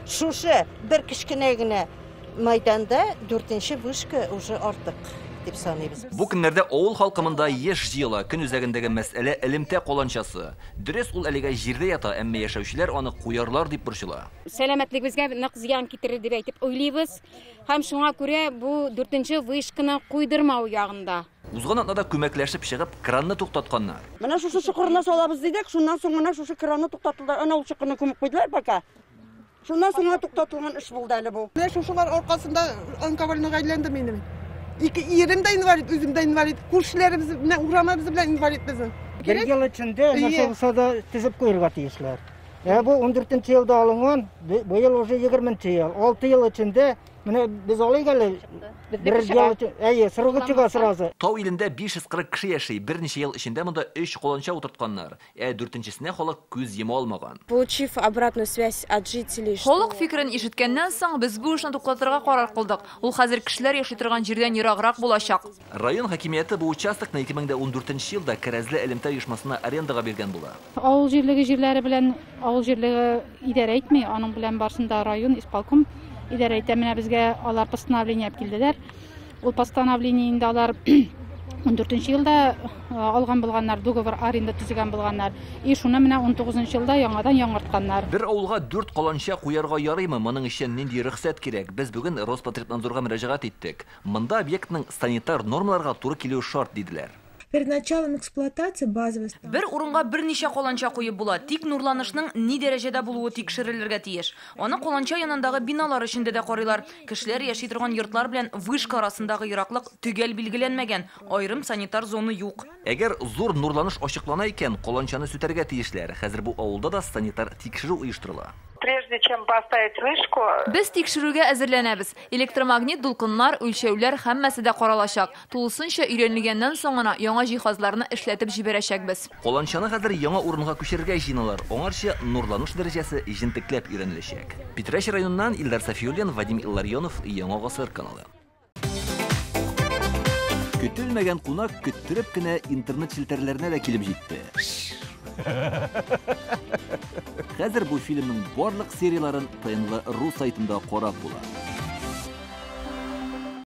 Şuşa bir kişkinegine maydanda 4-nji wышка уже artık dep sanayбыз. Bu günlerde oğul halkımında yeş jıyla gün üzerindeki mesele elimte kolançası. Dürüst ul eliga jirde yata emme yaşauşiler onu kuyarlar dep burşula. Selametligimizge нык зыян китерер дип әйтеп уйлыйбыз. Һәм шуңа күрә бу 4-нче вышканы куйдырмау ягында. Uzgan atnada kömekleşip çıkıp kranını to'xtatganlar. Mana şu çukuruna solabız dedik, şundan sonra mana şu kranı to'xtatıldı. Ana ul çukuruna kömek koydular baka. Şundan sonra to'xtatılgan iş buldu әле bu. Ne şuşular ortasında ankavalını gaylandı benim. İki yerim de invalid, özüm de invalid. Kurşilerimiz, ne uğramamız bile invalid bizim. Bir yıl içinde nasıl olsa da tizip koyurga tiyişler. Bu 14. yılda alıngan, bu yıl уже 20. yıl. 6 yıl içinde biz olaygalı bir yıl içinde, sırgı çıka sırası. Tau ilinde 540 kişi yaşay, bir neçe yıl içinde bunda 3 kolança oturtkanlar. Dörtüncüsüne halk göz yeme olmagan. Получив обратную связь от жителей, Халык фикерен ишеткәннән соң без бу эшне туктатырга карар кылдык. Ул хәзер кешеләр яши торган җирдән ераграк булачак. Район хакимияты bu участокны 2014 yılda Керәзле элемтә оешмасына арендаға берген була. Авыл җирлеге җирләре белән авыл җирлеге идарә итми, аның белән барсында район исполком идарә итә. Менә безгә алар постановление килделәр. Ул постановлениене алар 14 yılda algan bulganlar, doговор аренда төзегән булганнар. Шуны менә 19 yılda яңадан яңартканнар. Bir авылга 4 каланча куярга ярыймы? Моның өчен нинди рөхсәт кирәк? Без бүген Роспотребнадзорга мөрәҗәгать иттек. Монда объектның санитар нормаларга туры килүе шарт диделәр. Перед началом эксплуатации базовой станции. Бер урынга берничә каланча куеп була. Тик нурланышның ни дәрәҗәдә булуы тикшерелергә тиеш. Аны каланча янындагы биналар эчендә дә карыйлар. Кешеләр яши торган йортлар белән вышка арасындагы ераклык төгәл билгеләнмәгән. Айрым санитар зона юк. Әгәр зур нурланыш ачыклана икән, каланчаны сүтәргә тиешләр. Хәзер бу авылда да санитар тикшерү оештырыла. Прежде чем поставить вышку, Без тикшерүгә әзерләнәбез. Электромагнит дулкыннар, үлчәүләр һәммәсе дә каралачак. Тулысынча өйрәнелгәннән соң гына яңа җиһазларны эшләтеп җибәрәчәкбез. Каланчаны хәзер яңа урынга күчерергә җыйналар. Аңарча нурланыш дәрәҗәсе җентекләп өйрәнеләчәк. Питрәч районыннан Илдар Сафиуллин, Вадим Илларионов, Яңа Гасыр каналы. Көтелмәгән кунак көттереп кенә интернет челтәрләренә дә килеп җитте. Хәзер бу фильмның барлык серияларын ТНВ.ру сайтында карап була.